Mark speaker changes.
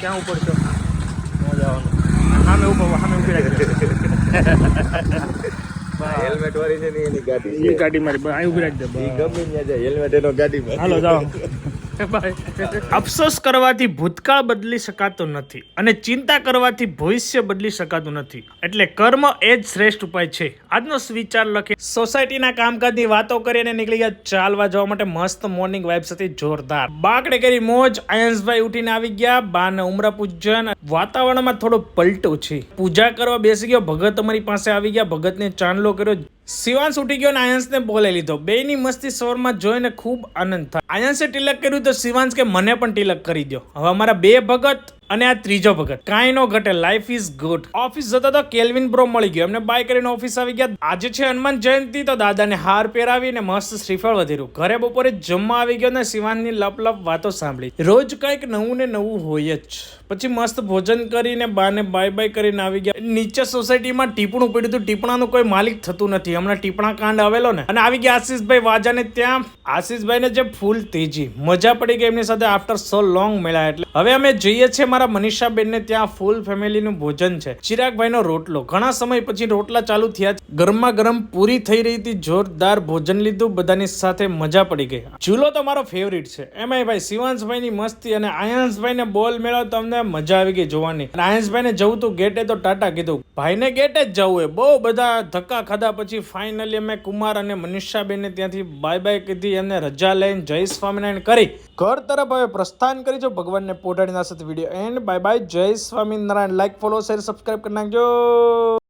Speaker 1: ક્યાં ઉપર છો? સામે ઊભી રાખજો.
Speaker 2: હેલ્મેટ વાળી છે ને એની ગાડી
Speaker 1: એ ગાડી મારી અહીં ઊભી રાખજો.
Speaker 2: ઈ ગમે ત્યાં જાય હેલ્મેટ એનો ગાડીમાં.
Speaker 1: હાલો જાઓ. અફસોસ કરવાથી ભૂતકાળ બદલી શકાતો નથી અને ચિંતા કરવાથી ભવિષ્ય બદલી શકાતું નથી, એટલે કર્મ એ જ શ્રેષ્ઠ ઉપાય છે. આજનો વિચાર લખી સોસાયટીના કામકાજની વાતો કરી અને નીકળી ગયા ચાલવા જવા માટે. મસ્ત મોર્નિંગ વાઇબ્સ હતી, જોરદાર. બાકડે કરી મોજ. આયંશભાઈ ઉઠીને આવી ગયા. બાને ઉમરા પૂજન. વાતાવરણમાં થોડો પલટો છે. પૂજા કરવા બેસી ગયો. ભગત અમારી પાસે આવી ગયા. ભગતને ચાંદલો કર્યો. શિવાંશ ઉઠી ગયો અને આયંશને બોલે લીધો. બેયની મસ્તી સવારમાં જોઈને ખૂબ આનંદ થાય. આયંશે તિલક કર્યું તો શિવાંશ કે મને પણ તિલક કરી દો. હવે અમારા 2 ભગત અને આ 3જો ભગત. કાંઈ નો ઘટે, લાઈફ ઇઝ ગુડ. ઓફિસ જતા તો કેલ્વિન બ્રો મળી ગયો. એમને બાય કરીને ઓફિસ આવી ગયા. આજે છે હનુમાન જયંતિ તો દાદાને હાર પહેરાવીને મસ્ત શ્રીફળ વધેરું. ઘરે બપોરે જમવા આવી ગયો ને શિવાંશની લપ વાતો સાંભળી. રોજ કંઈક નવું ને નવું હોય જ. પછી મસ્ત ભોજન કરીને બાને બાય બાય કરીને આવી ગયા. નીચે સોસાયટીમાં ટીપણું પડ્યું હતું. ટીપણાનું કોઈ માલિક થતું નથી. હમણાં ટીપણા કાંડ આવેલો ને, અને આવી ગયા આશીષભાઈ વાજાને ત્યાં. આશીષભાઈને જે ફૂલ તેજી, મજા પડી ગઈ એમની સાથે આફ્ટર સો લોંગ મળ્યા. એટલે હવે અમે જઈએ છીએ મારા મનીષાબેન ને ત્યાં. ફૂલ ફેમિલીનું ભોજન છે. ચિરાગભાઈનો રોટલો. ઘણા સમય પછી રોટલા ચાલુ થયા. ગરમા ગરમ પૂરી થઈ રહી હતી. જોરદાર ભોજન લીધું. બધાની સાથે મજા પડી ગઈ. ચૂલો તો મારો ફેવરિટ છે. એમાંય ભાઈ શિવાંશભાઈની મસ્તી અને આયંશભાઈને બોલ મેળવ તો અમને મજા આવી ગઈ જોવાની. આયંશભાઈને જવું તું ગેટે તો ટાટા કીધું. ભાઈને ગેટે જ જવું હોય. બહુ બધા ધક્કા ખાધા પછી ફાઇનલી અમે કુમાર અને મનીષાબેનને ત્યાંથી બાય બાય કીધી. એમને રજા લઈને જય સ્વામિનારાયણ કરી ઘર તરફ હવે પ્રસ્થાન કરી. જો ભગવાનને પોઢાડીના સાથે વિડીયો એન્ડ બાય બાય. જય Swaminarayan. Like, follow, share, subscribe કરી નાખજો.